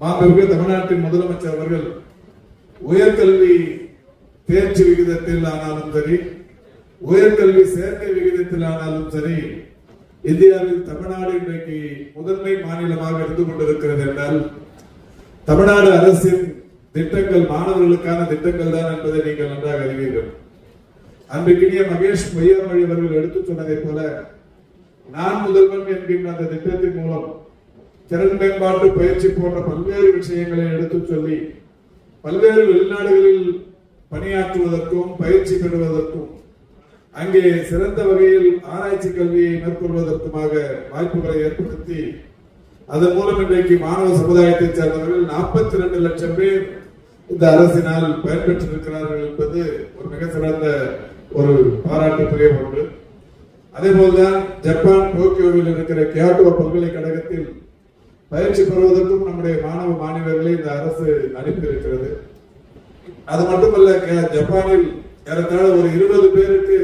மாண்புமிகு தமிழ்நாட்டின் முதலமைச்சர் அவர்கள் உயர்கல்வி தேர்ச்சி விகிதத்தில் ஆனாலும் சரி, உயர்கல்வி சேர்க்கை விகிதத்தில் ஆனாலும் சரி, இந்தியாவில் தமிழ்நாடு இன்றைக்கு முதன்மை மாநிலமாக இருந்து கொண்டிருக்கிறது என்றால் தமிழ்நாடு அரசின் திட்டங்கள் மாணவர்களுக்கான திட்டங்கள் தான் என்பதை நீங்கள் நன்றாக அறிவீர்கள். அன்றைக்கினிய மகேஷ் பொய்யாமொழி அவர்கள் எடுத்துச் சொன்னதை போல நான் முதல்வன் என்கின்ற அந்த திட்டத்தின் மூலம் திறன் மேம்பாட்டு பயிற்சி போன்ற பல்வேறு விஷயங்களை எடுத்துச் சொல்லி பல்வேறு வெளிநாடுகளில் பணியாற்றுவதற்கும் பயிற்சி பெறுவதற்கும் அங்கே சிறந்த வகையில் ஆராய்ச்சி கல்வியை மேற்கொள்வதற்குமாக வாய்ப்புகளை ஏற்படுத்தி அதன் மூலம் இன்றைக்கு மாணவ சமுதாயத்தை சேர்ந்தவர்கள் 42 லட்சம் பேர் இந்த அரசினால் பயன்பெற்றிருக்கிறார்கள் என்பது ஒரு மிக சிறந்த ஒரு பாராட்டுக்குரிய ஒன்று. அதே போல்தான் ஜப்பான் டோக்கியோவில் இருக்கிற கியோட்டோ பல்கலைக்கழகத்தில் பயிற்சி பெறுவதற்கும் நம்முடைய மாணவ மாணவர்களை இந்த அரசு அனுப்பியிருக்கிறது. அது மட்டுமல்ல, ஜப்பானில் ஏறத்தாழ ஒரு 20 பேருக்கு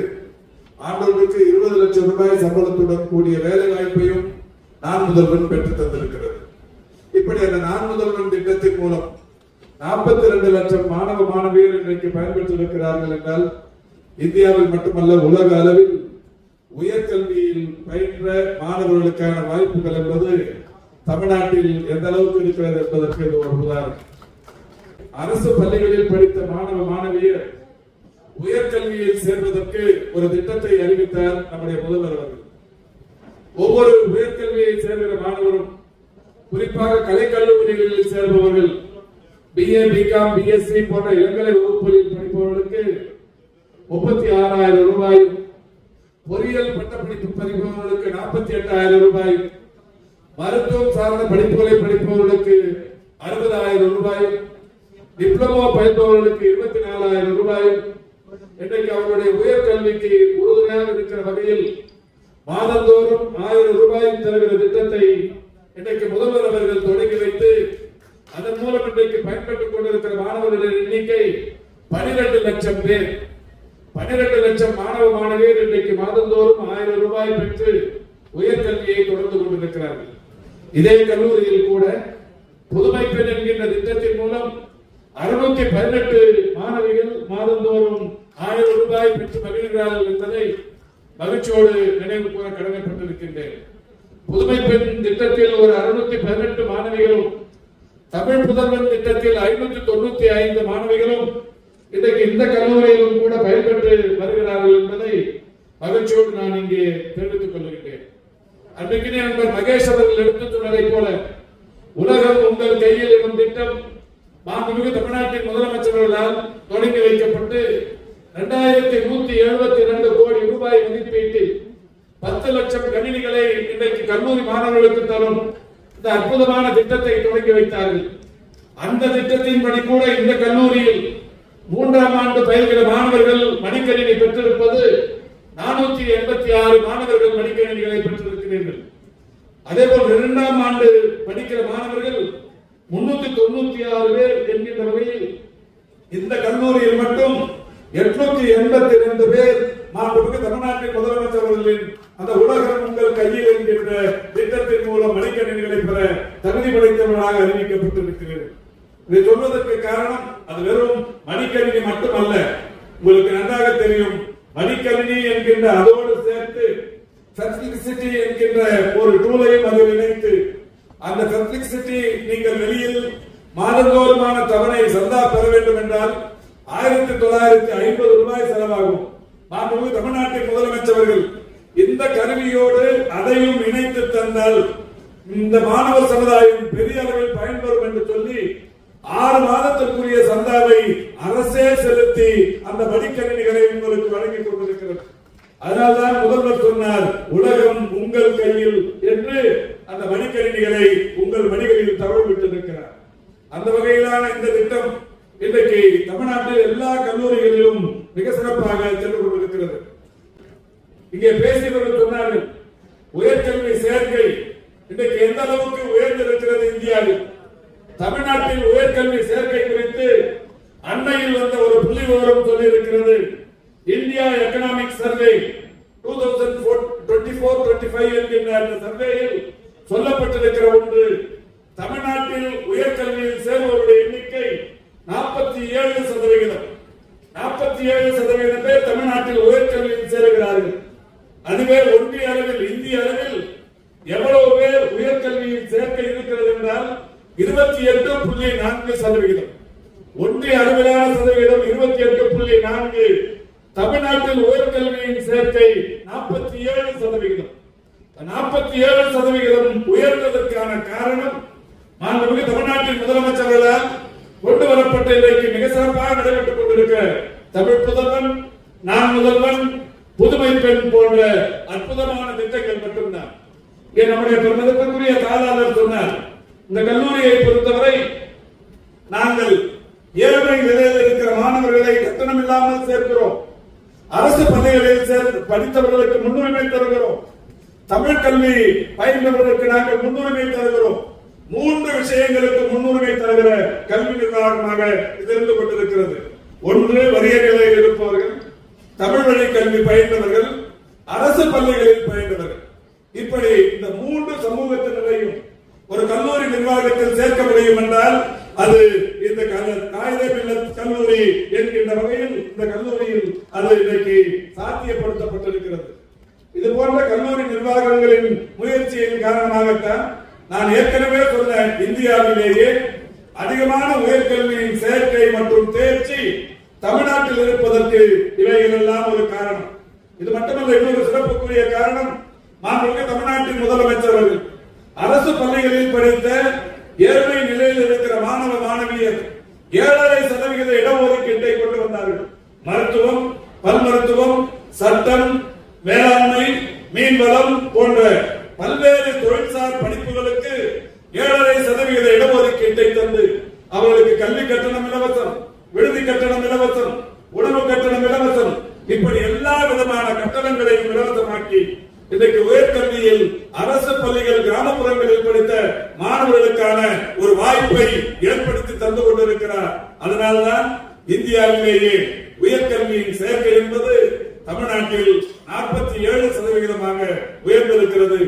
ஆண்டோருக்கு 20 லட்சம் ரூபாய் சம்பளத்துடன் கூடிய வேலை வாய்ப்பையும் நான் முதல்வன் பெற்றுத் தந்திருக்கிறது. இப்படி அந்த நான் முதல்வன் திட்டத்தின் மூலம் 42 லட்சம் மாணவ மாணவியர் இன்றைக்கு பயன்பெற்றிருக்கிறார்கள் என்றால் இந்தியாவில் மட்டுமல்ல உலக அளவில் உயர்கல்வியில் பயின்ற மாணவர்களுக்கான வாய்ப்புகள் என்பது தமிழ்நாட்டில் எந்த அளவுக்கு இருக்கிறது என்பதற்கு இது ஒரு உதாரணம். அரசு பள்ளிகளில் படித்த மாணவ மாணவியர் உயர்கல்வியில் சேர்வதற்கு ஒரு திட்டத்தை அறிவித்தார் நம்முடைய முதல்வர் அவர்கள். ஒவ்வொரு உயர்கல்வியை சேர்கிற மாணவரும், குறிப்பாக கலைக்கல்லூரிகளில் சேர்பவர்கள், BA, BCom, BSc போன்ற இளங்கலை வகுப்புகளில் படிப்பவர்களுக்கு 36,000 ரூபாயும், பொறியியல் பட்டப்படிப்பு படிப்பவர்களுக்கு 48,000 ரூபாயும், மருத்துவம் சார்ந்த படிப்புகளை படிப்பவர்களுக்கு 60,000 ரூபாயும், டிப்ளமோ பயில்பவர்களுக்கு 24,000 ரூபாயும், இன்றைக்கு அவருடைய உயர்கல்விக்கு உறுதுணையாக இருக்கிற வகையில் மாதந்தோறும் 1000 ரூபாயும் தருகிற திட்டத்தை இன்றைக்கு முதல்வர் அவர்கள் தொடங்கி வைத்து அதன் மூலம் இன்றைக்கு பயன்பெற்றுக் கொண்டிருக்கிற மாணவர்களின் எண்ணிக்கை 12 லட்சம் பேர். 12 லட்சம் மாணவ மாணவியர் இன்றைக்கு மாதந்தோறும் 1000 ரூபாய் பெற்று உயர்கல்வியை தொடர்ந்து கொண்டிருக்கிறார்கள். இதே கல்லூரியில் கூட புதுமை பெண் என்கின்ற திட்டத்தின் மூலம் 618 மாணவிகள் மாதந்தோறும் 1000 ரூபாய் பெற்று மகிழ்கிறார்கள் என்பதை மகிழ்ச்சியோடு நினைவு கூற கடமைப்பட்டிருக்கின்றேன். புதுமை பெண் திட்டத்தில் ஒரு 618 மாணவிகளும், தமிழ் புதல்வன் திட்டத்தில் 595 மாணவிகளும் இன்றைக்கு இந்த கல்லூரியிலும் கூட பயன்பெற்று வருகிறார்கள் என்பதை மகிழ்ச்சியோடு நான் இங்கே தெரிவித்துக் கொள்கிறேன். அன்றைக்கு நண்பர் மகேஷ் அவர்கள் எடுத்துச் சொன்னதை போல உலகம் உங்கள் கையில் எனும் திட்டம் மாண்புமிகு தமிழ்நாட்டின் முதலமைச்சர்களால் தொடங்கி வைக்கப்பட்டு 2172 கோடி ரூபாய் மதிப்பீட்டில் 10 லட்சம் கணினிகளை இன்றைக்கு கல்லூரி மாணவர்களுக்கு தரும் இந்த அற்புதமான திட்டத்தை தொடங்கி வைத்தார்கள். அந்த திட்டத்தின்படி கூட இந்த கல்லூரியில் 3ஆம் ஆண்டு பயில்கிற மாணவர்கள் மடிக்கணினி பெற்றிருப்பது 486 மாணவர்கள் மடிக்கணினிகளை பெற்றிருக்கிறீர்கள். அதேபோல் 2ஆம் ஆண்டு படிக்கிற மாணவர்கள் 396 பேர் என்கின்ற வகையில் இந்த கல்லூரியில் மட்டும் 882 பேர் மாண்புமிகு தமிழ்நாட்டின் முதலமைச்சர் அவர்களின் அந்த உலகம் உங்கள் கையில் என்கின்ற திட்டத்தின் மூலம் மடிக்கணினிகளை பெற தகுதி படைத்தவர்களாக அறிவிக்கப்பட்டிருக்கிறது. இதை சொல்வதற்கு காரணம் அது வெறும் மடிக்கணினி மட்டுமல்ல. உங்களுக்கு நன்றாக தெரியும், மடிக்கணினி என்கின்ற அதோடு சேர்த்து சர்டிபிசிட்டி என்கின்ற ஒரு டூலையும் அதில் இணைத்து அந்த சர்டிபிசிட்டி நீங்கள் வெளியில் மாதந்தோறுமான தவணை சந்தா பெற வேண்டும் என்றால் 1950 ரூபாய் செலவாகும். மாண்புமிகு தமிழ்நாட்டின் முதலமைச்சர்கள் இந்த கருவியோடு அதையும் இணைத்து தந்தால் இந்த மாணவ சமுதாயம் பெரிய அளவில் பயன்பெறும் என்று சொல்லி 6 மாதத்திற்குரிய சந்தாவை அரசே செலுத்தி அந்த மடிக்கணினிகளை உங்களுக்கு வழங்கிக் கொண்டிருக்கிறது. அதனால்தான் முதல்வர் சொன்னார், உலகம் உங்கள் கையில் என்று அந்த மடிக்கணினிகளை உங்கள் மடிகளில் தவறு விட்டிருக்கிறார். அந்த வகையிலான இந்த திட்டம் இன்றைக்கு தமிழ்நாட்டில் எல்லா கல்லூரிகளிலும் மிக சிறப்பாக சென்று கொண்டிருக்கிறது. இங்கே பேசியவர்கள் சொன்னார்கள், உயர்கல்வி சேர்க்கை இன்றைக்கு எந்த அளவுக்கு உயர்ந்திருக்கிறது இந்தியாவில். தமிழ்நாட்டில் உயர்கல்வி சேர்க்கை குறித்து அண்மையில் வந்த ஒரு புள்ளி விவரம் சொல்லியிருக்கிறது. இந்தியா எக்கனாமிக் சர்வே 2024-25 என்கின்ற அந்த சர்வேயில் சொல்லப்பட்டிருக்கிற ஒன்று, தமிழ்நாட்டில் உயர்கல்வியில் சேர்வோருடைய எண்ணிக்கை 47%. 47% பேர் தமிழ்நாட்டில் உயர்கல்வியில் சேருகிறார்கள். அதுவே ஒன்றிய அளவில், இந்திய அளவில் எவ்வளவு பேர் உயர்கல்வியில் சேர்க்கை இருக்கிறது என்றால் 28.4%. ஒன்றிய அளவிலான சதவீதம் 28.4. தமிழ்நாட்டில் உயர்கல்வியின் சேர்க்கை 47%. 47% உயர்ந்ததற்கான காரணம் மாண்புமிகு தமிழ்நாட்டின் முதலமைச்சர்களால் கொண்டு வரப்பட்ட இன்றைக்கு மிக சிறப்பாக நடைபெற்றுக் கொண்டிருக்க தமிழ் புதல்வன், நான் முதல்வன், புதுமை பெண் போன்ற அற்புதமான திட்டங்கள் மட்டும்தான். நம்முடைய பெருமதிப்புக்குரிய தாளாளர் சொன்னார், இந்த கல்லூரியை பொறுத்தவரை நாங்கள் ஏழை நிலையில் இருக்கிற மாணவர்களை கட்டணம் இல்லாமல் சேர்க்கிறோம். அரசு பள்ளிகளில் படித்தவர்களுக்கு முன்னுரிமை தருகிறோம். தமிழ் கல்வி பயின்றவர்களுக்கு நாங்கள் முன்னுரிமை தருகிறோம். 3 விஷயங்களுக்கு முன்னுரிமை தருகிற கல்வி நிர்வாகமாக இது இருந்து கொண்டிருக்கிறது. ஒன்று, வறிய நிலையில் இருப்பவர்கள், தமிழ் வழி கல்வி பயின்றவர்கள், அரசு பள்ளிகளில் பயின்றவர்கள். இப்படி இந்த 3 சமூகத்தினரையும் ஒரு கல்லூரி நிர்வாகத்தில் சேர்க்க முடியும் என்றால் அது இந்த காயிதே மில்லத் கல்லூரி என்கின்ற வகையில் இந்த கல்லூரியில் அது இன்றைக்கு சாத்தியப்படுத்தப்பட்டிருக்கிறது. இது போன்ற கல்லூரி நிர்வாகங்களின் முயற்சியின் காரணமாகத்தான் நான் ஏற்கனவே சொன்ன இந்தியாவிலேயே அதிகமான உயர்கல்வியின் சேர்க்கை மற்றும் தேர்ச்சி தமிழ்நாட்டில் இருப்பதற்கு இவைகள் எல்லாம் ஒரு காரணம். இது மட்டுமல்ல, இன்னொரு சிறப்புக்குரிய காரணம், மாண்புமிகு தமிழ்நாட்டின் முதலமைச்சர் அவர்கள் அரசு பள்ளிகளில் படித்த ஏழ்மை நிலையில் இருக்கிற மாணவ மாணவியர் 7.5% இடஒதுக்கீட்டை கொண்டு வந்தார்கள். மருத்துவம், பல் மருத்துவம், சட்டம், வேளாண்மை, மீன்வளம் போன்ற பல்வேறு தொழில்சார் படிப்புகளுக்கு 7.5% இடஒதுக்கீட்டை தந்து அவர்களுக்கு கல்வி கட்டணம் இலவசம், விடுதி கட்டணம் இலவசம், உணவு கட்டணம் இலவசம், இப்படி எல்லா விதமான கட்டணங்களையும் இலவசமாக்கி இன்றைக்கு உயர்கல்வியில் அரசு பள்ளிகள் கிராமப்புறங்களில் படித்த மாணவர்களுக்கான ஒரு வாய்ப்பை ஏற்படுத்தி தந்து கொண்டிருக்கிறார். அதனால்தான் இந்தியாவிலேயே உயர்கல்வியின் சேர்க்கை என்பது தமிழ்நாட்டில் 47% உயர்ந்திருக்கிறது.